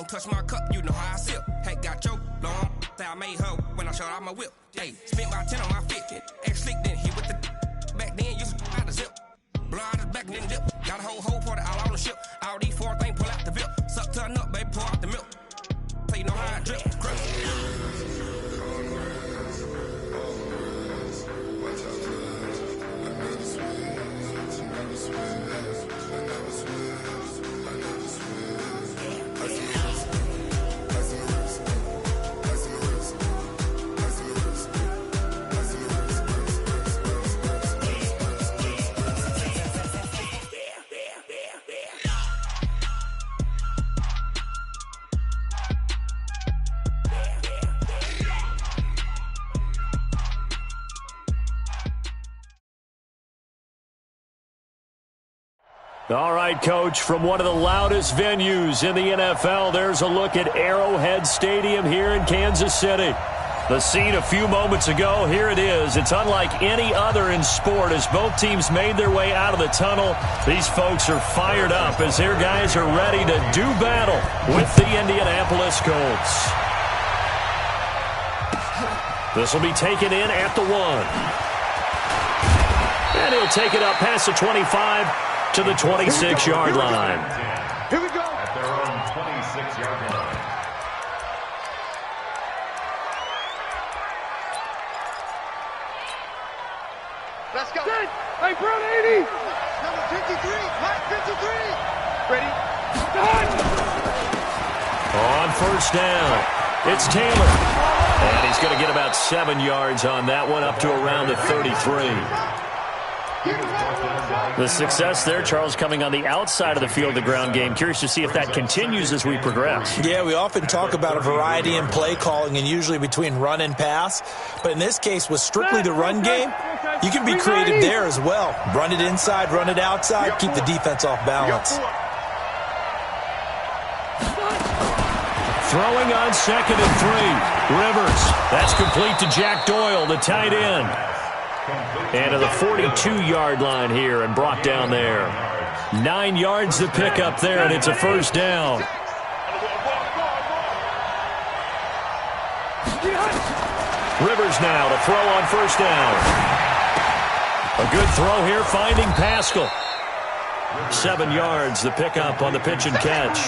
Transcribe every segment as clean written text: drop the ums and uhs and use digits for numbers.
don't touch my cup, you know how I sip. Hey, got your long, say I made her when I showed out my whip. Hey, spent my 10 on my fit. Ex-slick then hit with the back then, used to out the zip. Blow out his back and then dip. Got a whole party all on the ship. All these 4 things pull out the VIP. Suck to a nut, baby, pour out the milk. So you know how I drip. All right, Coach, from one of the loudest venues in the NFL, there's a look at Arrowhead Stadium here in Kansas City. The scene a few moments ago, here it is. It's unlike any other in sport as both teams made their way out of the tunnel. These folks are fired up as their guys are ready to do battle with the Indianapolis Colts. This will be taken in at the 1. And he'll take it up past the 25 to the 26-yard line. Here we go. At their own 26-yard line. Let's go. Set. Hey, Brown 80. Number 53. Mike 53. Ready. Done. On first down, it's Taylor. And he's going to get about 7 yards on that one, up to around the 33. The success there, Charles, coming on the outside of the field, the ground game. Curious to see if that continues as we progress. Yeah, we often talk about a variety in play calling and usually between run and pass. But in this case, with strictly the run game, you can be creative there as well. Run it inside, run it outside, keep the defense off balance. Throwing on 2nd and 3. Rivers. That's complete to Jack Doyle, the tight end. And to the 42-yard line here and brought down there. 9 yards to pick up there, and it's a first down. Rivers now to throw on first down. A good throw here, finding Pascal. 7 yards the pickup on the pitch and catch.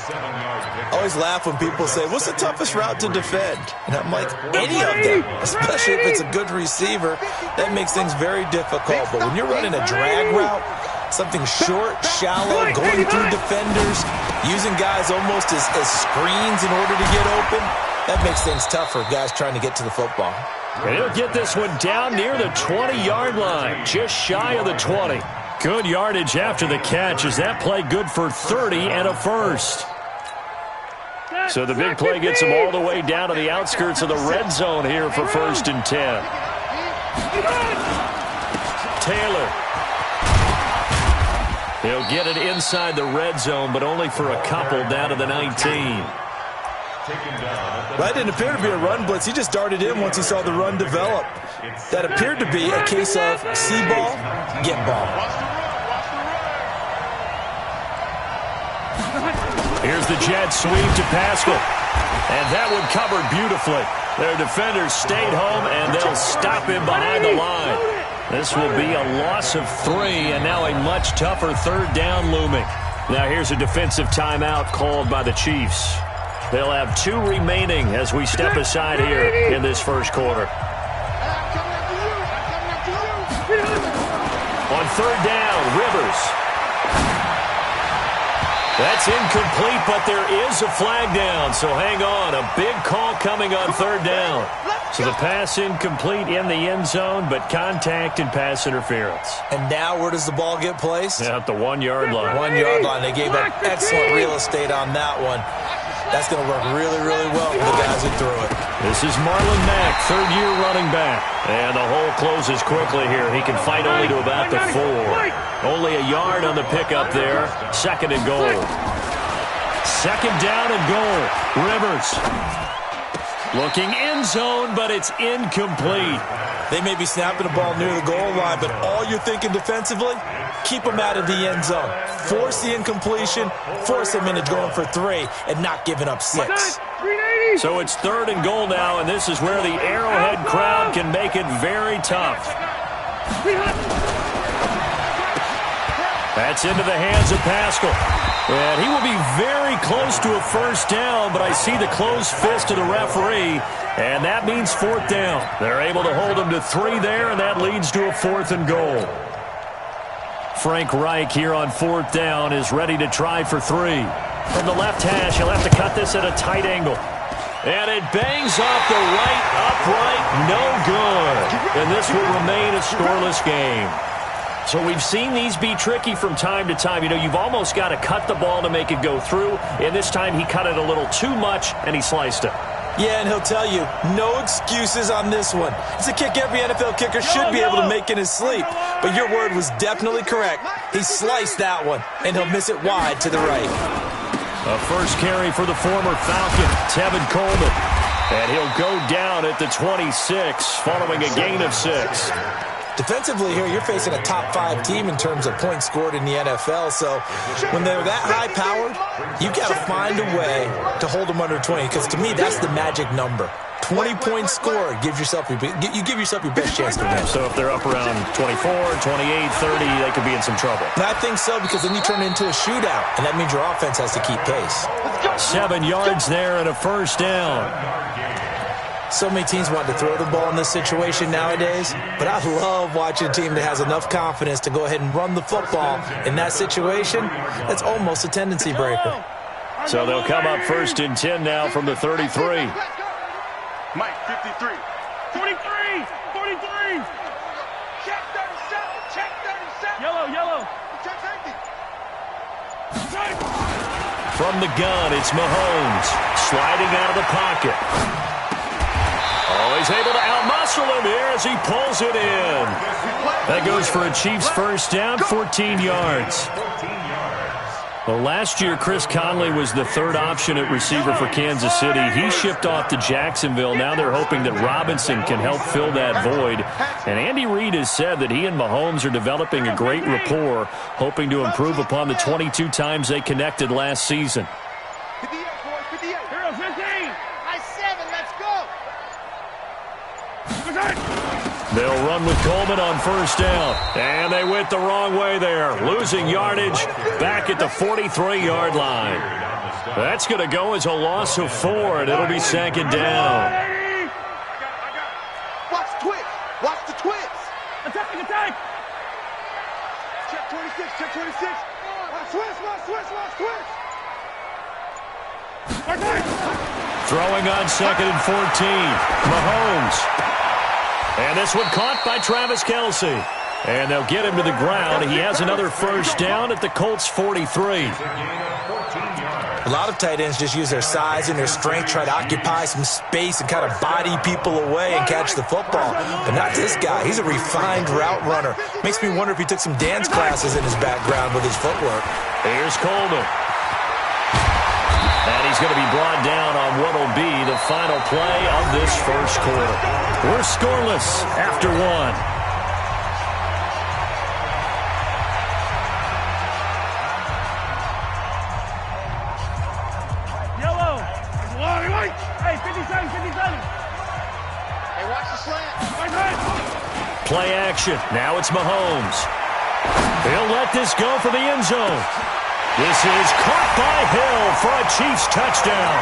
I always laugh when people say, what's the toughest route to defend? And I'm like, any of them, especially if it's a good receiver, that makes things very difficult. But when you're running a drag route, something short, shallow, going through defenders, using guys almost as screens in order to get open, that makes things tough for guys trying to get to the football. And he'll get this one down near the 20-yard line, just shy of the 20. Good yardage after the catch as that play good for 30 and a first. So the big play gets him all the way down to the outskirts of the red zone here for 1st and 10. Taylor. He'll get it inside the red zone, but only for a couple down to the 19. That didn't appear to be a run blitz. He just darted in once he saw the run develop. That appeared to be a case of see ball, get ball. Here's the jet sweep to Pascal. And that one covered beautifully. Their defenders stayed home, and they'll stop him behind the line. This will be a loss of 3, and now a much tougher 3rd down looming. Now here's a defensive timeout called by the Chiefs. They'll have 2 remaining as we step aside here in this first quarter. On 3rd down, Rivers. That's incomplete, but there is a flag down, so hang on. A big call coming on 3rd down. So the pass incomplete in the end zone, but contact and pass interference. And now where does the ball get placed? At the 1-yard line. 1-yard line. They gave up excellent real estate on that one. That's going to work really, really well for the guys who threw it. This is Marlon Mack, 3rd-year running back. And the hole closes quickly here. He can fight only to about the 4. Only a yard on the pickup there. 2nd and goal. 2nd down and goal. Rivers Looking end zone, but it's incomplete. They may be snapping the ball near the goal line, but all you're thinking defensively, keep them out of the end zone. Force the incompletion, force them into going for 3 and not giving up 6. So it's 3rd and goal now, and this is where the Arrowhead crowd can make it very tough. That's into the hands of Pascal. And he will be very close to a first down, but I see the closed fist of the referee, and that means 4th down. They're able to hold him to 3 there, and that leads to a 4th and goal. Frank Reich here on 4th down is ready to try for 3. From the left hash, he'll have to cut this at a tight angle. And it bangs off the right upright, no good. And this will remain a scoreless game. So we've seen these be tricky from time to time. You know, you've almost got to cut the ball to make it go through. And this time he cut it a little too much, and he sliced it. Yeah, and he'll tell you, no excuses on this one. It's a kick every NFL kicker should be able to make in his sleep. But your word was definitely correct. He sliced that one, and he'll miss it wide to the right. A first carry for the former Falcon, Tevin Coleman. And he'll go down at the 26 following a gain of 6. Defensively here, you're facing a top 5 team in terms of points scored in the NFL. So when they're that high-powered, you got to find a way to hold them under 20. Because to me, that's the magic number. 20 points scored gives yourself you give yourself your best chance to win. So if they're up around 24, 28, 30, they could be in some trouble. And I think so, because then you turn it into a shootout, and that means your offense has to keep pace. 7 yards there and a first down. So many teams want to throw the ball in this situation nowadays, but I love watching a team that has enough confidence to go ahead and run the football in that situation. That's almost a tendency breaker. So they'll come up 1st and 10 now from the 33. Mike, 53. 43! 43! Check 37! Check 37! Yellow! Check safety! From the gun, it's Mahomes sliding out of the pocket. Oh, he's able to outmuscle him here as he pulls it in. That goes for a Chiefs first down, 14 yards. Well, last year, Chris Conley was the 3rd option at receiver for Kansas City. He shipped off to Jacksonville. Now they're hoping that Robinson can help fill that void. And Andy Reid has said that he and Mahomes are developing a great rapport, hoping to improve upon the 22 times they connected last season. 58, boys, 58. Hero 15! High 7, let's go! They'll run with Coleman on first down. And they went the wrong way there. Losing yardage back at the 43-yard line. That's going to go as a loss of 4, and it'll be 2nd down. Watch the twitch! Watch the twitch! Attack! Check 26, check 26! Watch twitch! Throwing on 2nd and 14. Mahomes. And this one caught by Travis Kelce. And they'll get him to the ground. He has another first down at the Colts 43. A lot of tight ends just use their size and their strength, try to occupy some space and kind of body people away and catch the football. But not this guy. He's a refined route runner. Makes me wonder if he took some dance classes in his background with his footwork. Here's Coleman. And he's going to be brought down on what will be the final play of this first quarter. We're scoreless after 1. Yellow! Hey, 57! Hey, watch the slant! Play action. Now it's Mahomes. He'll let this go for the end zone. This is caught by Hill for a Chiefs touchdown.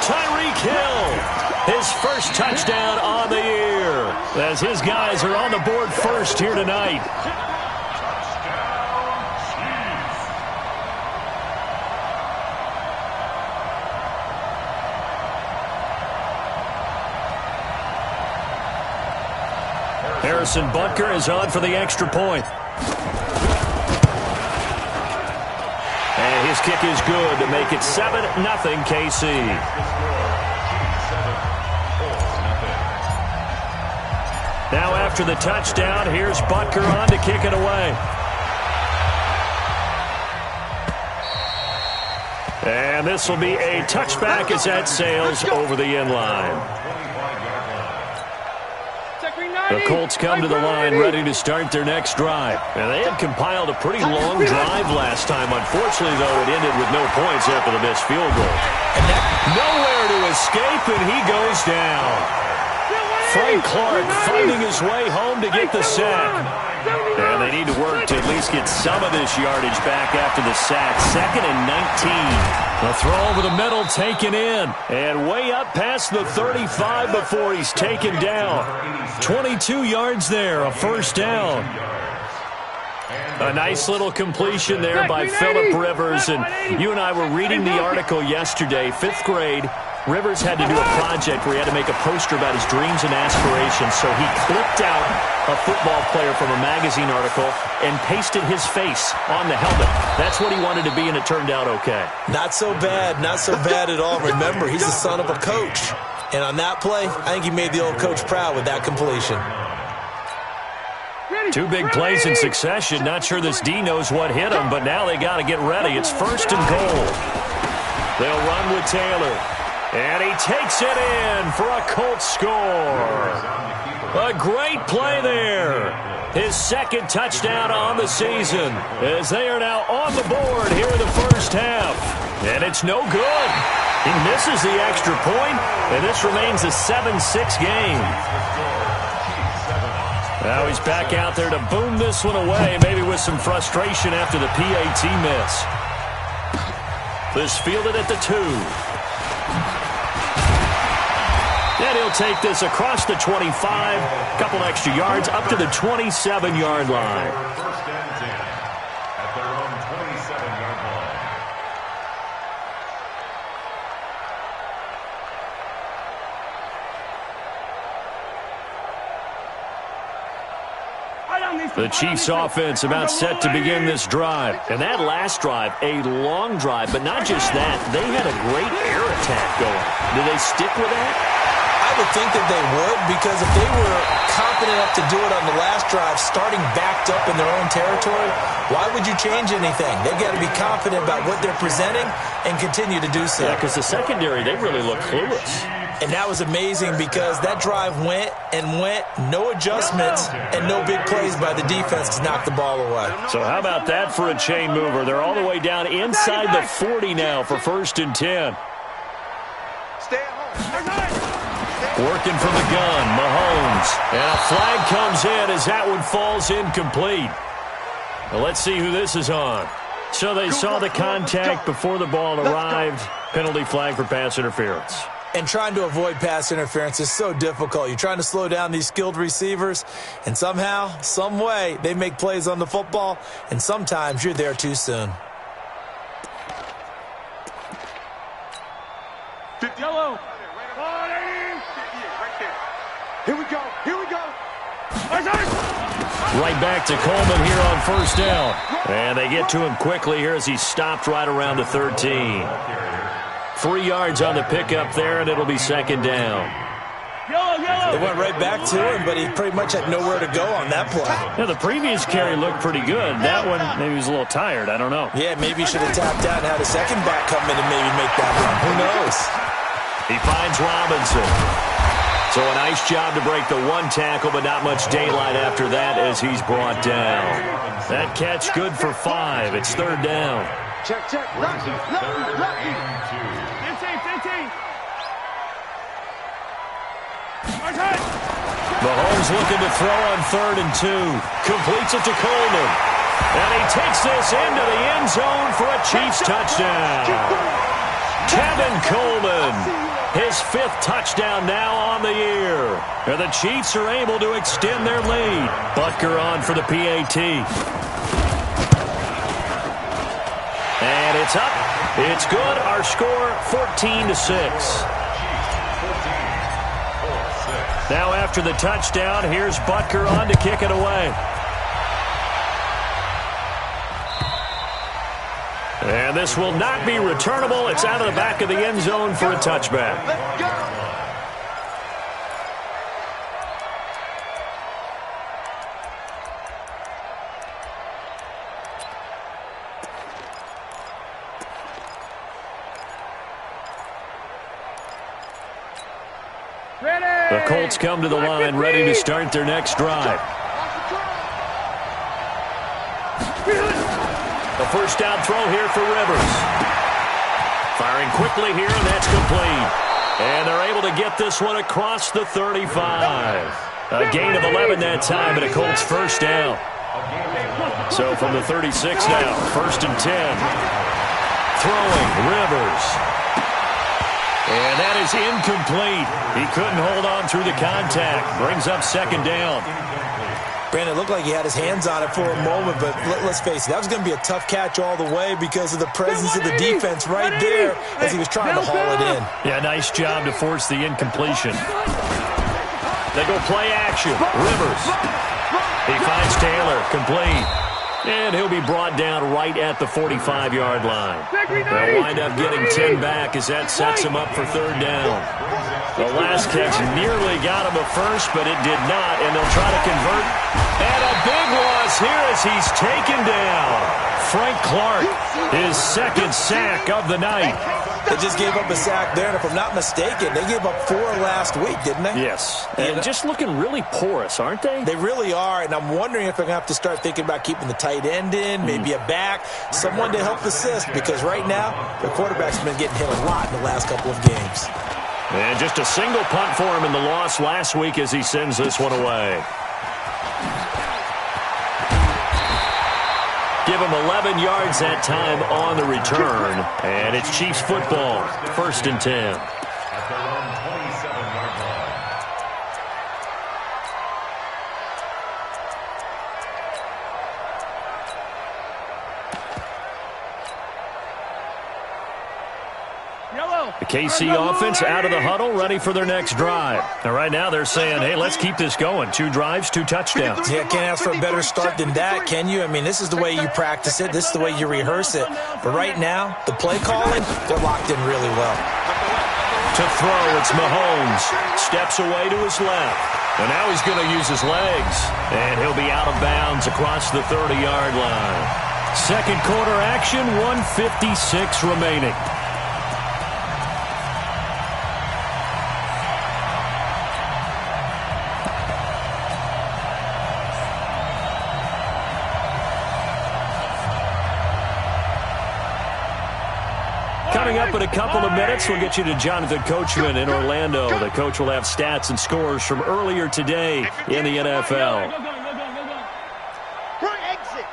Tyreek Hill, his first touchdown on the year, as his guys are on the board first here tonight. Harrison Butker is on for the extra point. And his kick is good to make it 7-0 KC. Now after the touchdown, here's Butker on to kick it away. And this will be a touchback as that sails over the end line. The Colts come to the line ready to start their next drive. And they had compiled a pretty long drive last time. Unfortunately, though, it ended with no points after the missed field goal. Nowhere to escape, and he goes down. Frank Clark finding his way home to get the sack. And they need to work to at least get some of this yardage back after the sack. 2nd and 19. The throw over the middle taken in. And way up past the 35 before he's taken down. 22 yards there, a first down. A nice little completion there by Phillip Rivers. And you and I were reading the article yesterday, 5th grade. Rivers had to do a project where he had to make a poster about his dreams and aspirations, so he clipped out a football player from a magazine article and pasted his face on the helmet. That's what he wanted to be, and it turned out okay. Not so bad at all. Remember, he's the son of a coach. And on that play, I think he made the old coach proud with that completion. 2 big plays in succession. Not sure this D knows what hit him, but now they got to get ready. It's 1st and goal. They'll run with Taylor. And he takes it in for a Colts score. A great play there. His 2nd touchdown on the season as they are now on the board here in the first half. And it's no good. He misses the extra point, and this remains a 7-6 game. Now he's back out there to boom this one away, maybe with some frustration after the PAT miss. This fielded at the 2. And he'll take this across the 25, a couple extra yards, up to the 27-yard line. 1st and 10 at their own 27-yard line. The Chiefs offense about set to begin this drive. And that last drive, a long drive, but not just that. They had a great air attack going. Do they stick with that? I would think that they would, because if they were confident enough to do it on the last drive, starting backed up in their own territory, why would you change anything? They've got to be confident about what they're presenting and continue to do so. Yeah, because the secondary, they really look clueless. And that was amazing because that drive went, no adjustments, and no big plays by the defense to knock the ball away. So how about that for a chain mover? They're all the way down inside the 40 now for 1st and 10. Stay at home. Working from the gun, Mahomes. And a flag comes in as that one falls incomplete. Well, let's see who this is on. So they saw the contact before the ball arrived. Penalty flag for pass interference. And trying to avoid pass interference is so difficult. You're trying to slow down these skilled receivers, and somehow, some way, they make plays on the football, and sometimes you're there too soon. Yellow. Here we go. Right back to Coleman here on 1st down. And they get to him quickly here as he's stopped right around the 13. 3 yards on the pickup there, and it'll be 2nd down. They went right back to him, but he pretty much had nowhere to go on that play. Yeah, the previous carry looked pretty good. That one, maybe he was a little tired. I don't know. Yeah, maybe he should have tapped out and had a second back come in and maybe make that run. Who knows? He finds Robinson. So a nice job to break the 1 tackle, but not much daylight after that as he's brought down. That catch good for 5. It's 3rd down. Check. Lucky. 15. Mahomes looking to throw on 3rd and 2. Completes it to Coleman. And he takes this into the end zone for a Chiefs touchdown. Kevin Coleman. His 5th touchdown now on the year. And the Chiefs are able to extend their lead. Butker on for the PAT. And it's up. It's good. Our score, 14-6. Now after the touchdown, here's Butker on to kick it away. And this will not be returnable. It's out of the back of the end zone for a touchback. Let's go. The Colts come to the line, ready to start their next drive. A first down throw here for Rivers. Firing quickly here, and that's complete. And they're able to get this one across the 35. A gain of 11 that time, and a Colts first down. So from the 36 now, first and 10. Throwing, Rivers. And that is incomplete. He couldn't hold on through the contact. Brings up second down. Brandon, it looked like he had his hands on it for a moment, but let's face it, that was going to be a tough catch all the way because of the presence of the defense right there as he was trying to haul it in. Yeah, nice job to force the incompletion. They go play action. Rivers. He finds Taylor, complete. And he'll be brought down right at the 45-yard line. They'll wind up getting 10 back as that sets him up for third down. The last catch nearly got him a first, but it did not, and they'll try to convert. And a big loss here as he's taken down. Frank Clark, his second sack of the night. They just gave up a sack there, and if I'm not mistaken, they gave up 4 last week, didn't they? Yes, and just looking really porous, aren't they? They really are, and I'm wondering if they're going to have to start thinking about keeping the tight end in, maybe a back, someone to help assist, because right now, their quarterback's been getting hit a lot in the last couple of games. And just a single punt for him in the loss last week as he sends this one away. Give him 11 yards that time on the return. And it's Chiefs football, first and 10. At their own 27-yard line. The KC offense out of the huddle, ready for their next drive. And right now they're saying, hey, let's keep this going. 2 drives, 2 touchdowns. Yeah, can't ask for a better start than that, can you? I mean, this is the way you practice it. This is the way you rehearse it. But right now, the play calling, they're locked in really well. To throw, it's Mahomes. Steps away to his left. And now he's going to use his legs. And he'll be out of bounds across the 30-yard line. Second quarter action, 1:56 remaining. Coming up in a couple of minutes, we'll get you to Jonathan Coachman in Orlando. The coach will have stats and scores from earlier today in the NFL. Right exit.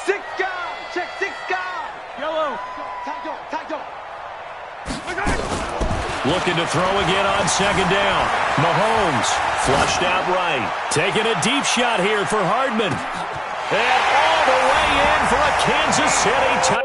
6 guard. Check 6 guard. Yellow. Tackle. Looking to throw again on second down. Mahomes flushed out right. Taking a deep shot here for Hardman. And all the way in for a Kansas City touchdown.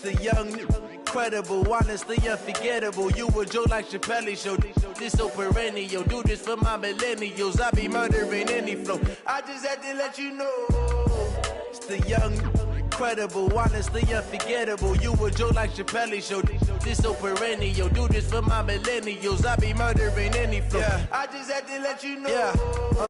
The young, incredible, honestly unforgettable. You a Joe like Chappelle show. This so perennial. Do this for my millennials. I be murdering any flow. I just had to let you know. It's the young, incredible, honestly unforgettable. You a Joe like Chappelle show. This so perennial. Do this for my millennials. I be murdering any flow. I just had to let you know.